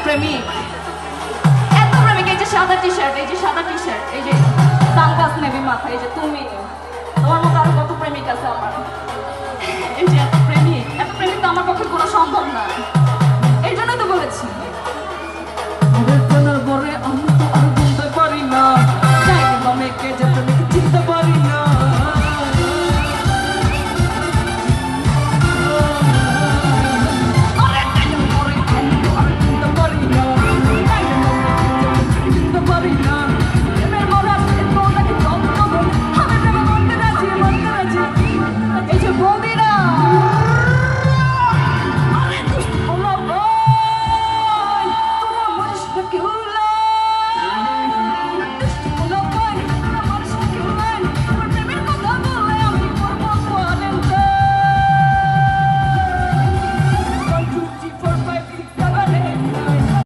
প্রেমিক, এত প্রেমিক। এই যে সাদা টি শার্ট, এই যে সাদা টি শার্ট, এই যে সানগ্লাস নেভি মাথা, এই যে তুমি, তোমার মতো আরো কত প্রেমিক আছে আমার। এই যে এত প্রেমিক তো আমার পক্ষে কোনো সম্ভব না। এই জন্যই তো বলেছি